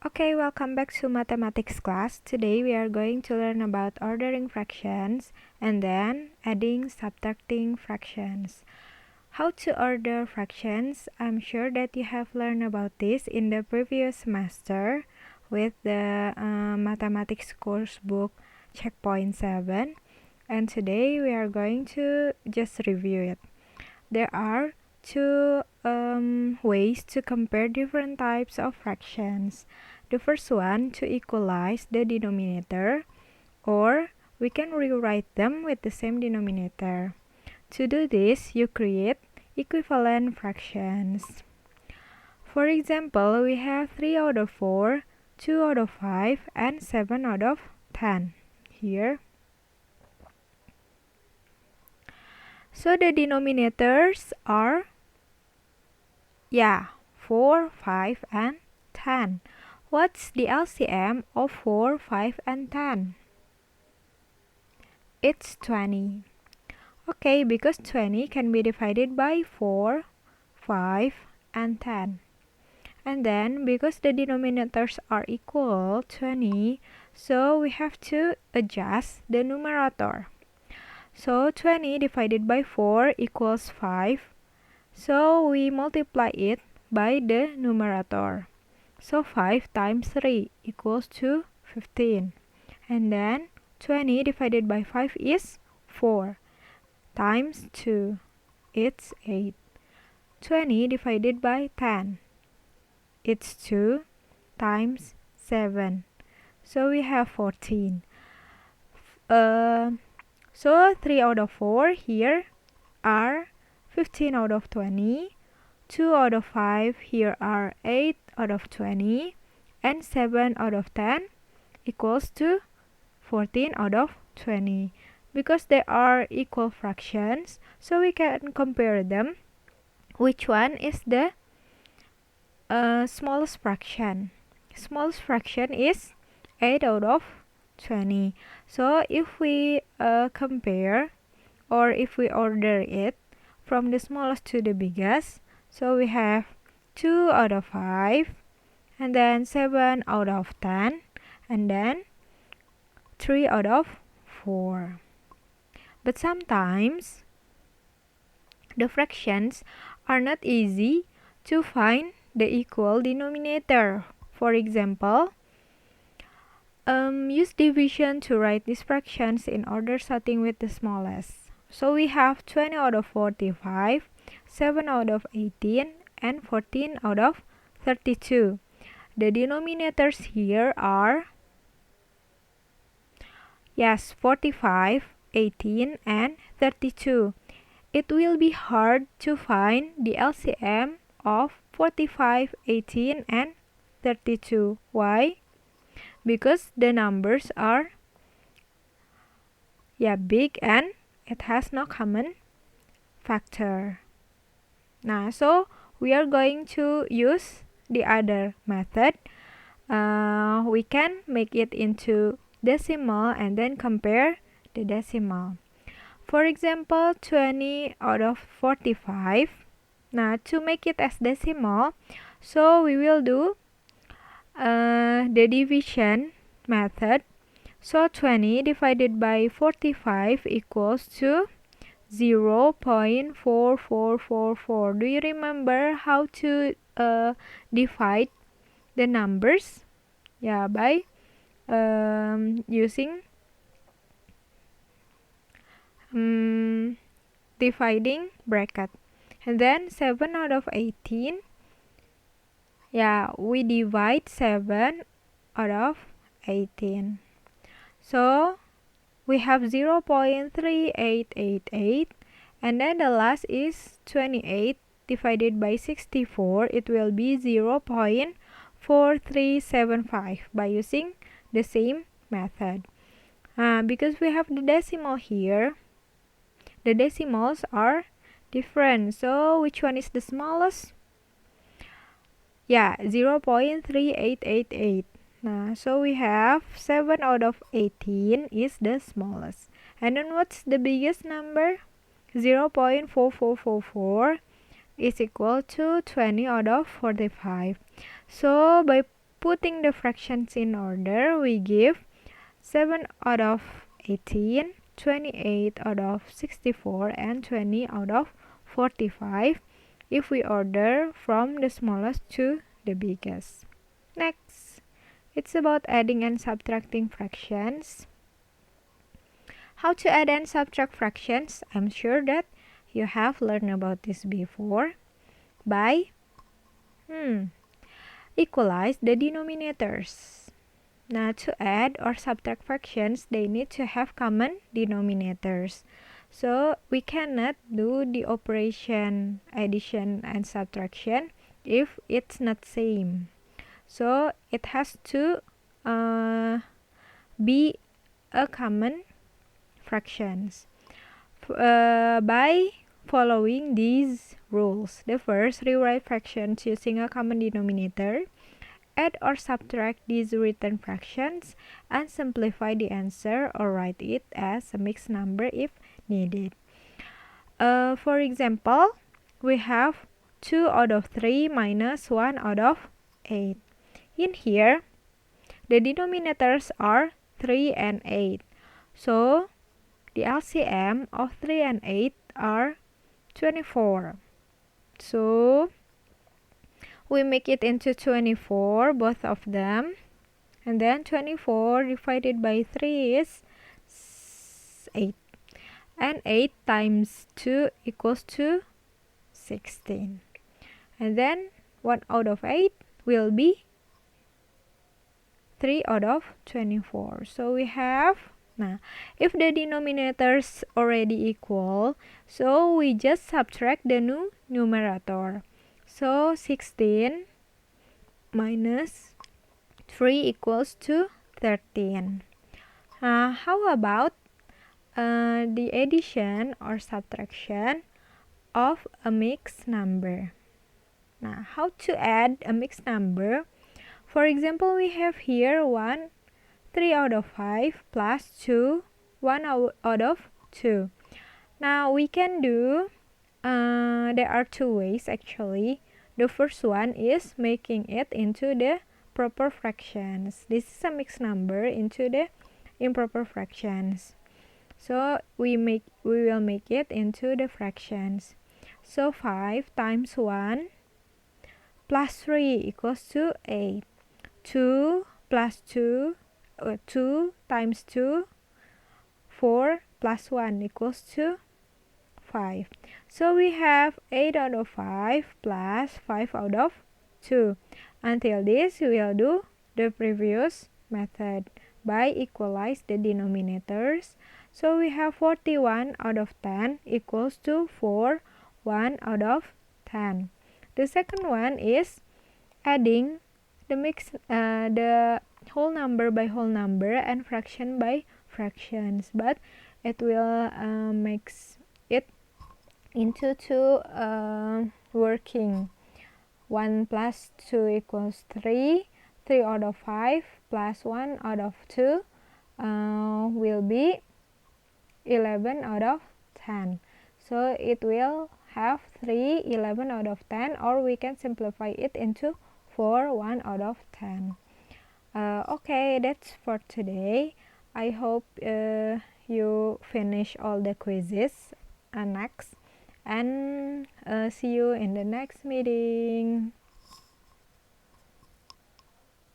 Okay, welcome back to mathematics class. Today we are going to learn about ordering fractions and then adding, subtracting fractions. How to order fractions? I'm sure that you have learned about this in the previous semester with the mathematics course book checkpoint 7, and today we are going to just review it. There are two ways to compare different types of fractions. The first one, to equalize the denominator, or we can rewrite them with the same denominator. To do this, you create equivalent fractions. For example, we have 3 out of 4, 2 out of 5, and 7 out of 10 here. So the denominators are 4, 5, and 10. What's the LCM of 4, 5, and 10? It's 20. Okay, because 20 can be divided by 4, 5, and 10. And then, because the denominators are equal, 20, so we have to adjust the numerator. So 20 divided by 4 equals 5. So we multiply it by the numerator. So 5 times 3 equals to 15. And then 20 divided by 5 is 4. Times 2, it's 8. 20 divided by 10, it's 2 times 7. So we have 14. So 3 out of 4 here are 15 out of 20. 2 out of 5 here are 8 out of 20. And 7 out of 10 equals to 14 out of 20. Because they are equal fractions, so we can compare them. Which one is the smallest fraction? Smallest fraction is 8 out of 20. So if we compare, or if we order it from the smallest to the biggest, so we have 2 out of 5, and then 7 out of 10, and then 3 out of 4. But sometimes the fractions are not easy to find the equal denominator. For example, use division to write these fractions in order starting with the smallest. So we have 20 out of 45, 7 out of 18, and 14 out of 32. The denominators here are 45, 18, and 32. It will be hard to find the LCM of 45, 18, and 32. Why? Because the numbers are big and it has no common factor. So we are going to use the other method. We can make it into decimal and then compare the decimal. For example, 20 out of 45. Now, to make it as decimal, so we will do the division method. So 20 divided by 45 equals to 0.4444. Do you remember how to divide the numbers? By using dividing bracket. And then 7 out of 18. We divide 7 out of 18. So we have 0.3888, and then the last is 28 divided by 64. It will be 0.4375 by using the same method. Because we have the decimal here, the decimals are different. So which one is the smallest? 0.3888. So we have 7 out of 18 is the smallest. And then what's the biggest number? 0.4444 is equal to 20 out of 45. So by putting the fractions in order, we give 7 out of 18, 28 out of 64, and 20 out of 45 if we order from the smallest to the biggest. Next, it's about adding and subtracting fractions. How to add and subtract fractions? I'm sure that you have learned about this before. By equalize the denominators. Now, to add or subtract fractions, they need to have common denominators. So, we cannot do the operation addition and subtraction if it's not same. So, it has to be a common fractions. By following these rules. The first, rewrite fractions using a common denominator. Add or subtract these written fractions and simplify the answer or write it as a mixed number if needed. For example, we have 2 out of 3 minus 1 out of 8. In here, the denominators are 3 and 8. So, the LCM of 3 and 8 are 24. So, we make it into 24, both of them. And then 24 divided by 3 is 8. And 8 times 2 equals to 16. And then 1 out of 8 will be 3 out of 24. So we have, if the denominators already equal, so we just subtract the numerator. So 16 minus 3 equals to 13. How about the addition or subtraction of a mixed number? Now, how to add a mixed number? For example, we have here 3 out of 5 plus 2, 1 out of 2. Now, we can do, there are two ways actually. The first one is making it into the proper fractions. This is a mixed number into the improper fractions. So, we will make it into the fractions. So, 5 times 1 plus 3 equals to 8. 2 plus 2, 2 times 2, 4 plus 1 equals to 5. So we have 8 out of 5 plus 5 out of 2. Until this, we will do the previous method by equalize the denominators. So we have 41 out of 10 equals to 1 out of 10. The second one is adding the whole number by whole number and fraction by fractions, but it will makes it into two working. 1 plus 2 equals 3. 3 out of 5 plus 1 out of 2 will be 11 out of 10. So it will have 3, 11 out of 10, or we can simplify it into 4, 1 out of 10. Okay, that's for today. I hope you finish all the quizzes next, and see you in the next meeting.